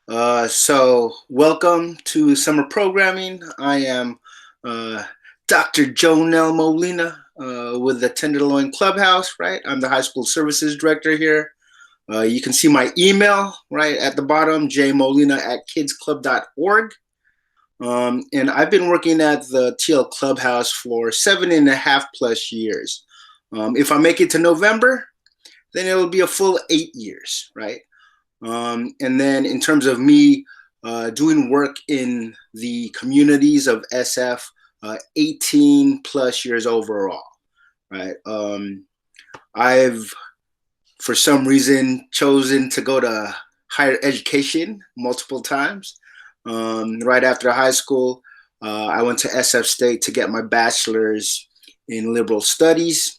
So welcome to summer programming. I am uh, Dr. Jonell Molina with the Tenderloin Clubhouse, right? I'm the high school services director here. You can see my email right at the bottom, jmolina@kidsclub.org. And I've been working at the TL Clubhouse for 7.5+ years. If I make it to November, then it'll be a full 8 years, right? And then in terms of me doing work in the communities of SF, 18 plus years overall, right? I've, for some reason, chosen to go to higher education multiple times. Right after high school, I went to SF State to get my bachelor's in liberal studies.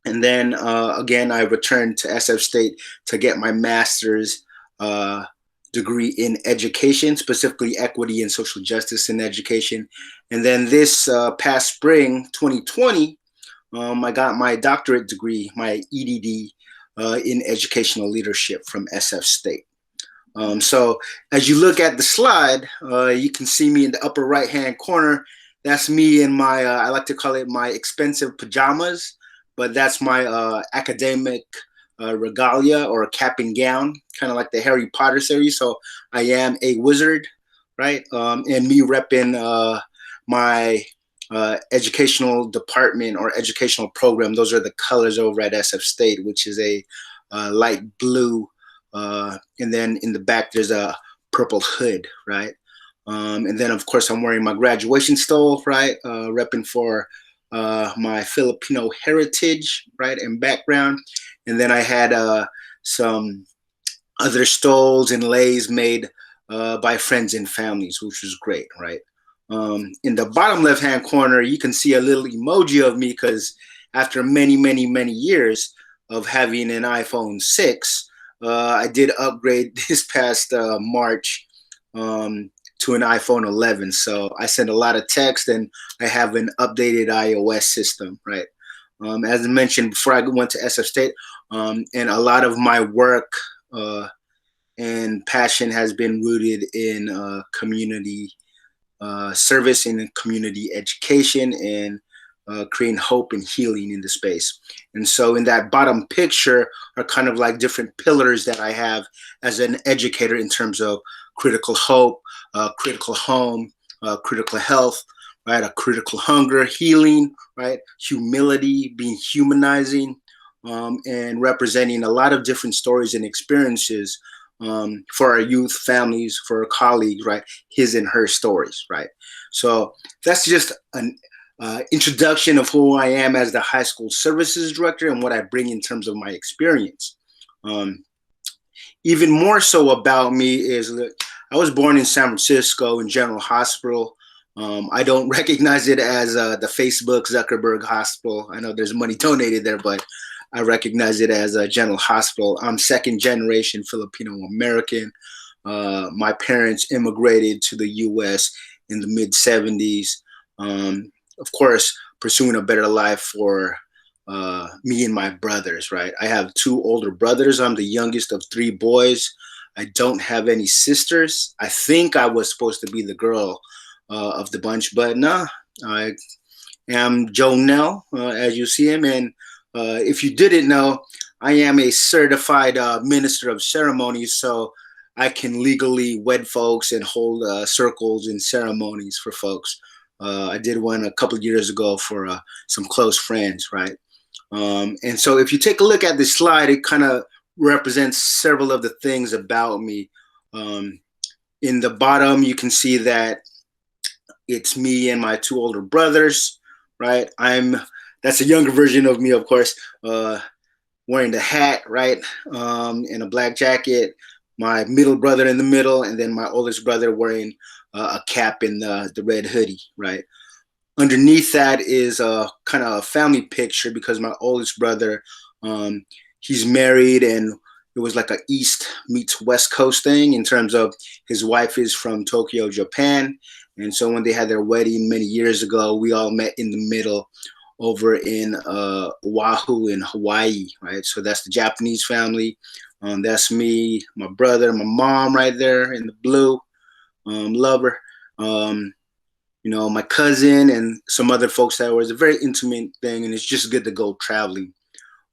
And then again, I returned to SF State to get my master's uh, degree in education, specifically equity and social justice in education. And then this past spring, 2020, I got my doctorate degree, my EDD, in educational leadership from SF State. So as you look at the slide, you can see me in the upper right-hand corner. That's me in my, I like to call it my expensive pajamas, but that's my academic regalia or cap and gown, kind of like the Harry Potter series. So I am a wizard, right? And me repping my educational department or educational program. Those are the colors over at SF State, which is a light blue. And then in the back, there's a purple hood, right? And then, of course, I'm wearing my graduation stole, right? Repping for my Filipino heritage, right, and background. And then I had some other stoles and leis made by friends and families, which was great, right? In the bottom left-hand corner, you can see a little emoji of me because after many, many, many years of having an iPhone 6, I did upgrade this past March to an iPhone 11. So I send a lot of text and I have an updated iOS system, right? As I mentioned before, I went to SF State, and a lot of my work and passion has been rooted in community service and community education and creating hope and healing in the space. And so in that bottom picture are kind of like different pillars that I have as an educator in terms of critical hope, critical home, critical health, right? A critical hunger, healing, right? Humility, being humanizing, and representing a lot of different stories and experiences for our youth, families, for our colleagues, right? His and her stories, right? So that's just an introduction of who I am as the high school services director and what I bring in terms of my experience. Um, Even more so about me is that I was born in San Francisco in General Hospital. I don't recognize it as the Facebook Zuckerberg Hospital. I know there's money donated there, but I recognize it as a General Hospital. I'm second generation Filipino American. My parents immigrated to the U.S. in the mid 70s. Of course, pursuing a better life for me and my brothers, right? I have two older brothers. I'm the youngest of three boys. I don't have any sisters. I think I was supposed to be the girl of the bunch, but nah, I am Jonell, as you see him. And if you didn't know, I am a certified minister of ceremonies, so I can legally wed folks and hold circles and ceremonies for folks. I did one a couple of years ago for some close friends, right? And so if you take a look at this slide, it kind of represents several of the things about me. Um, in the bottom, you can see that it's me and my two older brothers, right? That's a younger version of me, of course, wearing the hat, right? And a black jacket. My middle brother in the middle, and then my oldest brother wearing a cap and the red hoodie, right? Underneath that is a kind of a family picture because my oldest brother, he's married, and it was like a East meets West Coast thing in terms of his wife is from Tokyo, Japan. And so when they had their wedding many years ago, we all met in the middle over in Oahu in Hawaii, right? So that's the Japanese family. That's me, my brother, my mom right there in the blue, lover. Um, my cousin and some other folks that was a very intimate thing, and it's just good to go traveling.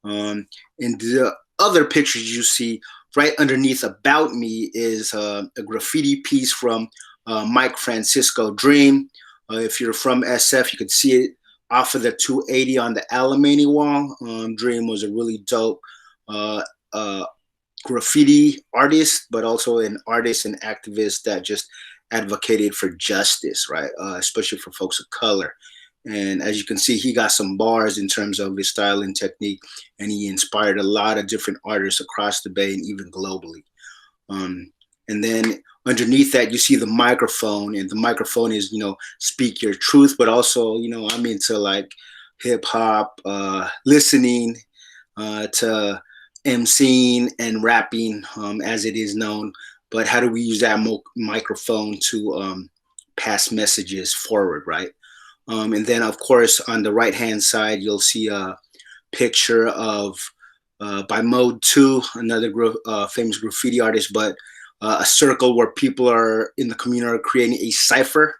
And the other pictures you see right underneath about me is a graffiti piece from Mike Francisco Dream. If you're from SF, you could see it off of the 280 on the Alamany wall. Dream was a really dope uh, uh, graffiti artist, but also an artist and activist that just advocated for justice, right? Especially for folks of color. And as you can see, he got some bars in terms of his style and technique, and he inspired a lot of different artists across the Bay and even globally. And then underneath that, you see the microphone, and the microphone is, speak your truth, but also, I'm into like hip hop, listening to emceeing and rapping, as it is known. But how do we use that microphone to pass messages forward, right? And then, of course, on the right hand side, you'll see a picture of by Mode 2, another famous graffiti artist, but a circle where people are in the community are creating a cipher,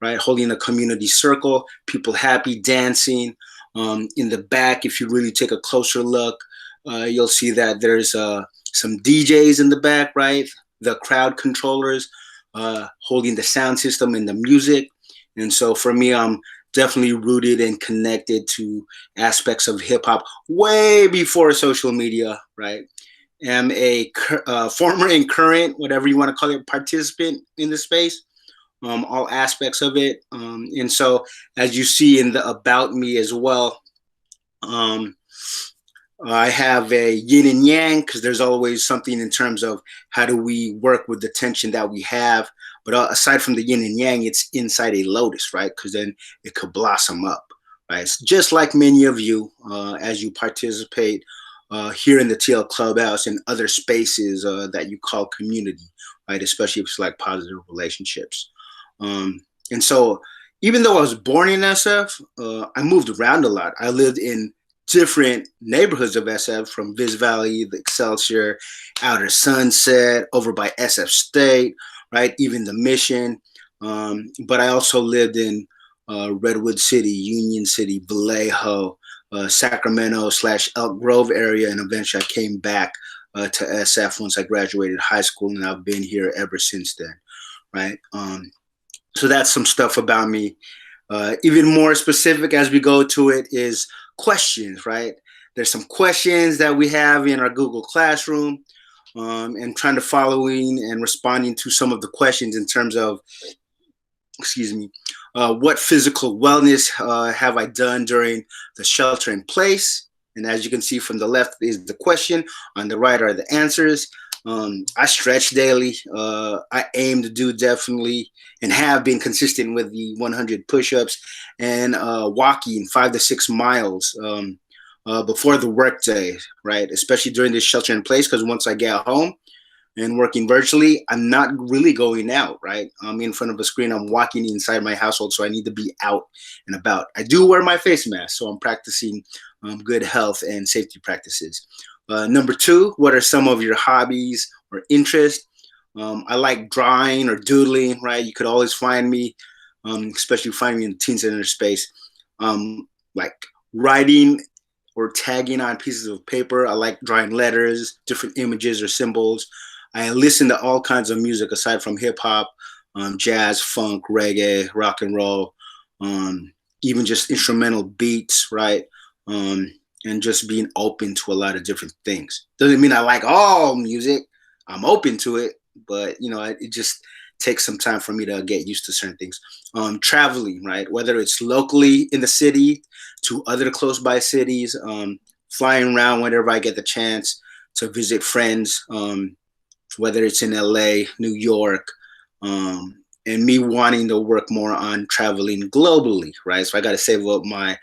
right? Holding a community circle, people happy, dancing. In the back, if you really take a closer look, you'll see that there's some DJs in the back, right? The crowd controllers holding the sound system and the music. And so for me, I'm definitely rooted and connected to aspects of hip hop way before social media, right? Am a former and current, whatever you want to call it, participant in the space, all aspects of it. And so, as you see in the About Me as well, um, I have a yin and yang because there's always something in terms of how do we work with the tension that we have. But aside from the yin and yang, it's inside a lotus, right? Because then it could blossom up, right? It's just like many of you as you participate here in the TL Clubhouse and other spaces that you call community, right? Especially if it's like positive relationships. And so, even though I was born in SF, I moved around a lot. I lived in different neighborhoods of SF, from Viz Valley, the Excelsior, Outer Sunset, over by SF State, right? Even the Mission. But I also lived in Redwood City, Union City, Vallejo, Sacramento / Elk Grove area, and eventually I came back to SF once I graduated high school, and I've been here ever since then, right? So that's some stuff about me. Even more specific as we go to it is questions, right? There's some questions that we have in our Google Classroom, and trying to following and responding to some of the questions in terms of, excuse me, what physical wellness have I done during the shelter in place? And as you can see from the left is the question, on the right are the answers. I stretch daily. I aim to do definitely and have been consistent with the 100 push-ups and walking 5 to 6 miles before the workday, right? Especially during this shelter in place, because once I get home and working virtually, I'm not really going out, right? I'm in front of a screen. I'm walking inside my household, so I need to be out and about. I do wear my face mask, so I'm practicing good health and safety practices. Number two, what are some of your hobbies or interests? I like drawing or doodling, right? You could always find me, especially find me in the teen center space, like writing or tagging on pieces of paper. I like drawing letters, different images or symbols. I listen to all kinds of music aside from hip hop, jazz, funk, reggae, rock and roll, even just instrumental beats, right? And just being open to a lot of different things. Doesn't mean I like all music. I'm open to it, but it just takes some time for me to get used to certain things. Traveling, right? Whether it's locally in the city to other close by cities, flying around whenever I get the chance to visit friends, whether it's in LA, New York, and me wanting to work more on traveling globally, right? So I got to save up my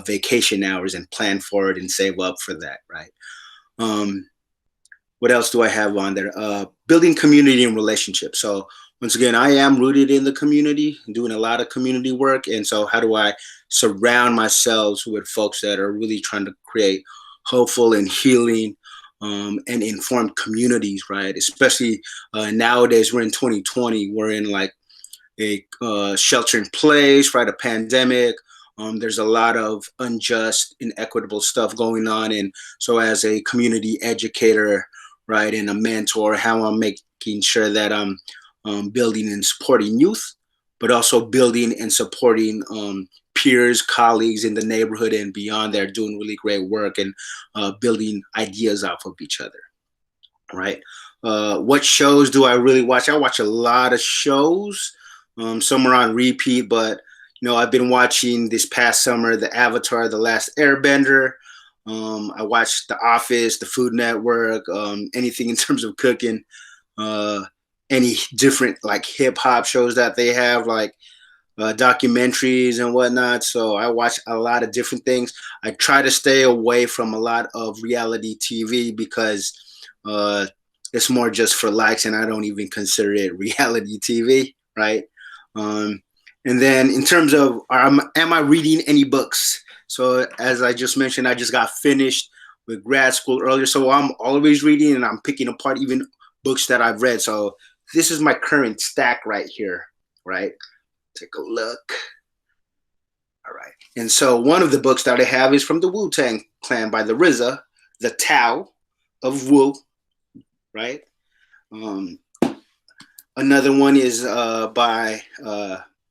vacation hours and plan for it and save up for that, right? Um, what else do I have on there? Building community and relationships. So once again, I am rooted in the community, doing a lot of community work. And so how do I surround myself with folks that are really trying to create hopeful and healing and informed communities, right? Especially nowadays, we're in 2020, we're in like a shelter in place, right? A pandemic. There's a lot of unjust, inequitable stuff going on, and so as a community educator, right, and a mentor, how I'm making sure that I'm building and supporting youth, but also building and supporting peers, colleagues in the neighborhood and beyond. They're doing really great work and building ideas off of each other, right? What shows do I really watch? I watch a lot of shows. Some are on repeat, but I've been watching this past summer the Avatar, The Last Airbender. I watched The Office, The Food Network, anything in terms of cooking, uh, any different like hip hop shows that they have, like documentaries and whatnot. So I watch a lot of different things. I try to stay away from a lot of reality TV because uh, it's more just for likes, and I don't even consider it reality TV, right? Um, and then in terms of am I reading any books? So as I just mentioned, I just got finished with grad school earlier, so I'm always reading and I'm picking apart even books that I've read. So this is my current stack right here, right? Take a look. All right. And so one of the books that I have is from the Wu-Tang Clan by the RZA, The Tao of Wu, right? Um, Another one is by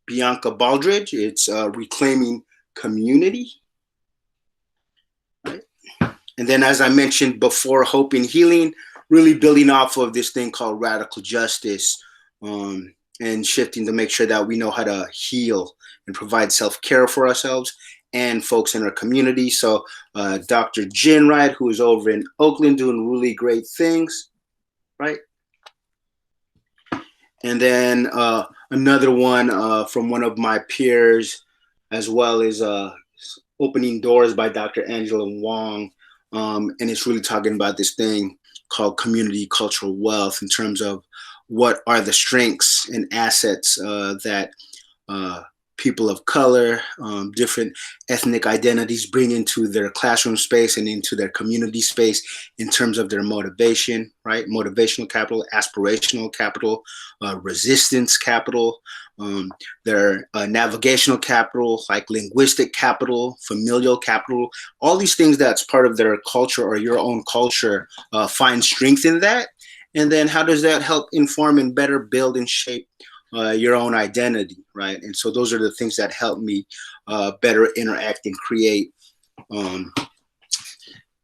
Bianca Baldridge. It's Reclaiming Community, right? And then, as I mentioned before, Hope and Healing, really building off of this thing called radical justice, and shifting to make sure that we know how to heal and provide self-care for ourselves and folks in our community. So Dr. Jin, right, who is over in Oakland doing really great things, right? And then another one from one of my peers, as well as Opening Doors by Dr. Angela Wong. And it's really talking about this thing called community cultural wealth in terms of what are the strengths and assets that people of color, different ethnic identities bring into their classroom space and into their community space in terms of their motivation, right? Motivational capital, aspirational capital, resistance capital, their navigational capital, like linguistic capital, familial capital, all these things that's part of their culture or your own culture, find strength in that. And then how does that help inform and better build and shape your own identity, right? And so those are the things that help me better interact and create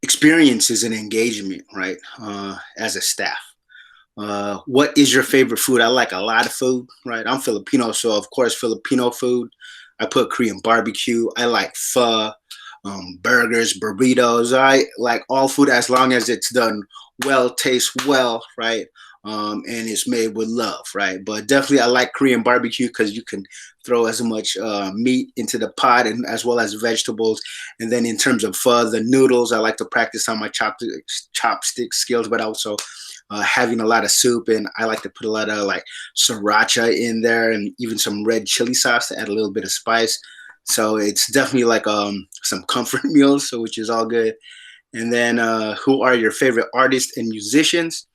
experiences and engagement, right, as a staff. What is your favorite food? I like a lot of food, right? I'm Filipino, so of course Filipino food. I put Korean barbecue. I like pho, burgers, burritos. I like all food as long as it's done well, tastes well, right? And it's made with love, right? But definitely, I like Korean barbecue because you can throw as much meat into the pot and as well as vegetables. And then in terms of pho, the noodles, I like to practice on my chopstick skills, but also having a lot of soup, and I like to put a lot of like sriracha in there and even some red chili sauce to add a little bit of spice. So it's definitely like some comfort meals, so which is all good. And then who are your favorite artists and musicians?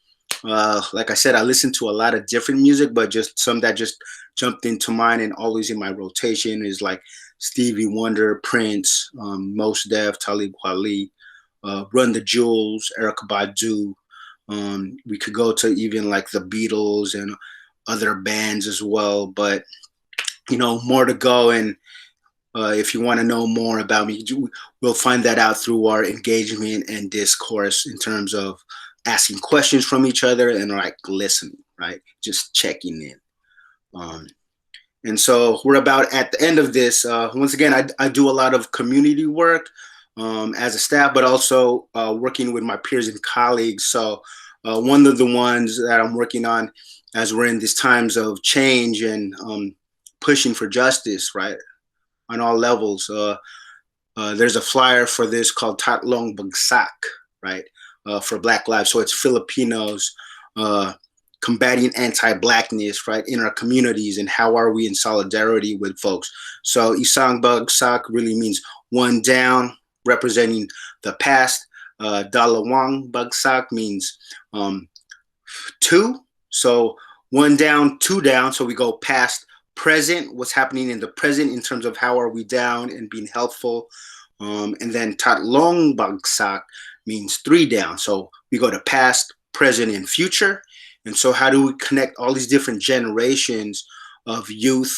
Like I said, I listen to a lot of different music, but just some that just jumped into mind and always in my rotation is like Stevie Wonder, Prince, Mos Def, Talib Kweli, Run the Jewels, Erica Badu. We could go to even like the Beatles and other bands as well, but more to go. And if you want to know more about me, we'll find that out through our engagement and discourse in terms of asking questions from each other and like listening, right? Just checking in. And so we're about at the end of this. Once again, I do a lot of community work as a staff, but also working with my peers and colleagues. So one of the ones that I'm working on as we're in these times of change and pushing for justice, right, on all levels. There's a flyer for this called Tatlong Bagsak, right? for Black lives. So it's Filipinos combating anti-Blackness, right, in our communities, and how are we in solidarity with folks. So Isang Bagsak really means one down, representing the past. Dalawang Bagsak means two. So one down, two down. So we go past present, what's happening in the present in terms of how are we down and being helpful. And then tatlong bagsak means three down. So we go to past, present, and future. And so how do we connect all these different generations of youth,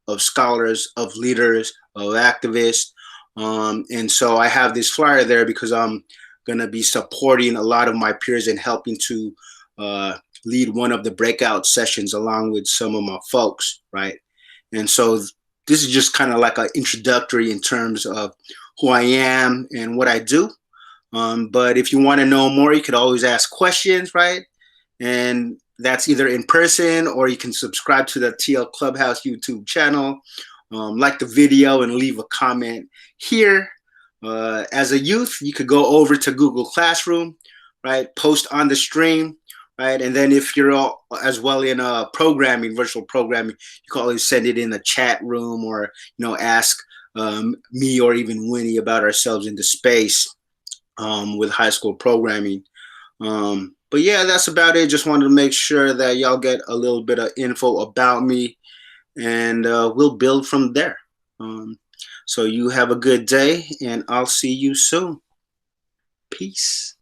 of scholars, of leaders, of activists? And so I have this flyer there because I'm going to be supporting a lot of my peers and helping to lead one of the breakout sessions along with some of my folks, right? And so this is just kind of like an introductory in terms of who I am and what I do. But if you want to know more, you could always ask questions, right? And that's either in person or you can subscribe to the TL Clubhouse YouTube channel, like the video and leave a comment here. As a youth, you could go over to Google Classroom, right? Post on the stream, right? And then if you're all as well in programming, virtual programming, you can always send it in the chat room or, ask me or even Winnie about ourselves in the space with high school programming. But yeah, that's about it. Just wanted to make sure that y'all get a little bit of info about me, and we'll build from there. So you have a good day, and I'll see you soon. Peace.